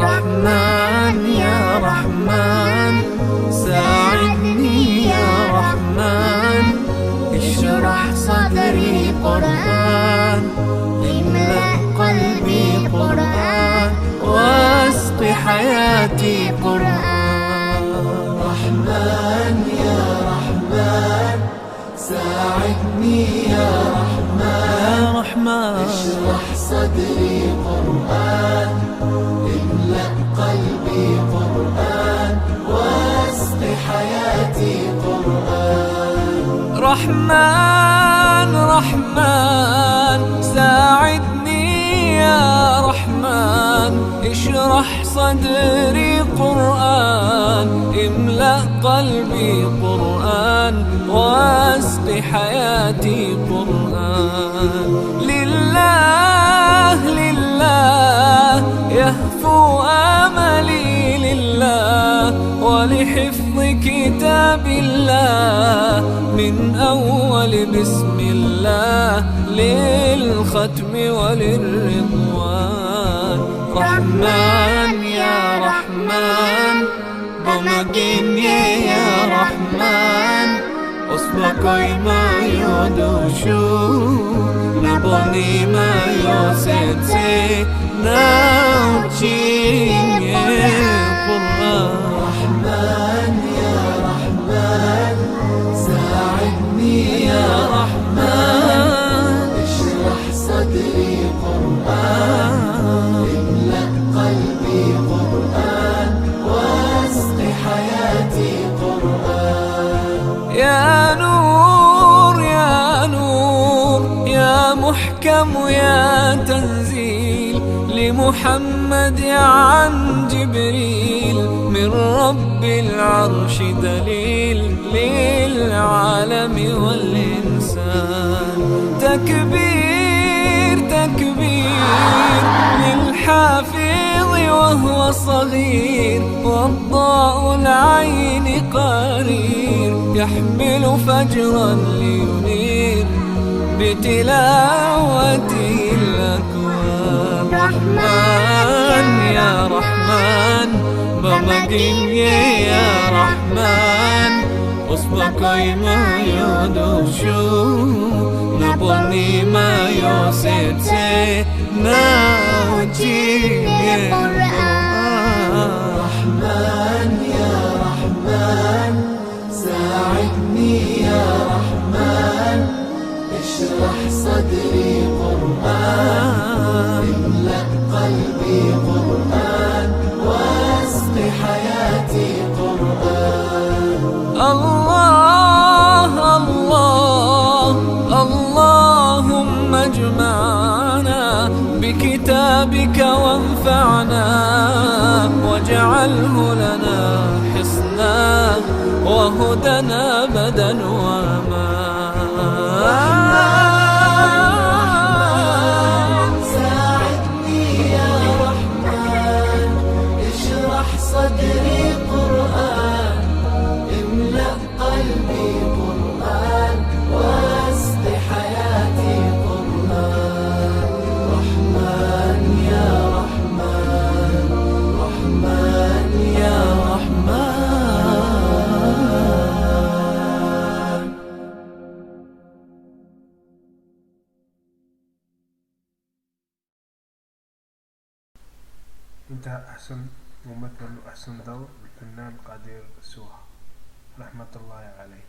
رحمن يا رحمن ساعدني يا رحمن، اشرح صدري قرآن، املأ قلبي قرآن، واسق حياتي قرآن. رحمن يا رحمن ساعدني يا رحمن، اشرح صدري قرآن، املأ قلبي قرآن، واسق حياتي قرآن. رحمن رحمن ساعدني يا رحمن، اشرح صدري قرآن، املأ قلبي قرآن، واسق حياتي قرآن. لله لله يهفو آملي لله، ولحفظ كتاب الله من أول بسم الله للختم وللرضوان. رحمن يا رحمن بمجيني يا رحمن، أصبحي ما يدوشو نبني ما يوسيتي ناوتشي قرآن. رحمن يا رحمن ساعدني يا رحمن، اشرح صدري قرآن، املأ قلبي قرآن، واسق حياتي قرآن. يا نور يا نور يا محكم يا تنزيل لمحمد عن جبريل، من رب العرش دليل للعالم والإنسان. تكبير تكبير للحافظ وهو صغير، والضاء العين قرير، يحمل فجرا لينير بتلاوته الأكوان. رحمن يا رحمن بمجيني يا رحمن، أصبحي ما يدوشو نبني ما يوسيتي ناوتي قرآن. رحمن يا رحمن ساعدني يا رحمن، اشرح صدري قرآن، املأ قلبي قرآن، واسق حياتي قرآن. الله الله اللهم اجمعنا بكتابك وانفعنا، واجعله لنا حصنا وهدنا أبدا وأمان. ساعدني يا رحمن، اشرح صدري قرآن، املأ قلبي قرآن، واسق حياتي قرآن. رحمن يا رحمن، رحمن يا رحمن. انتهى أحسن ممثل وأحسن دور الفنان قدير سوها، رحمة الله عليه.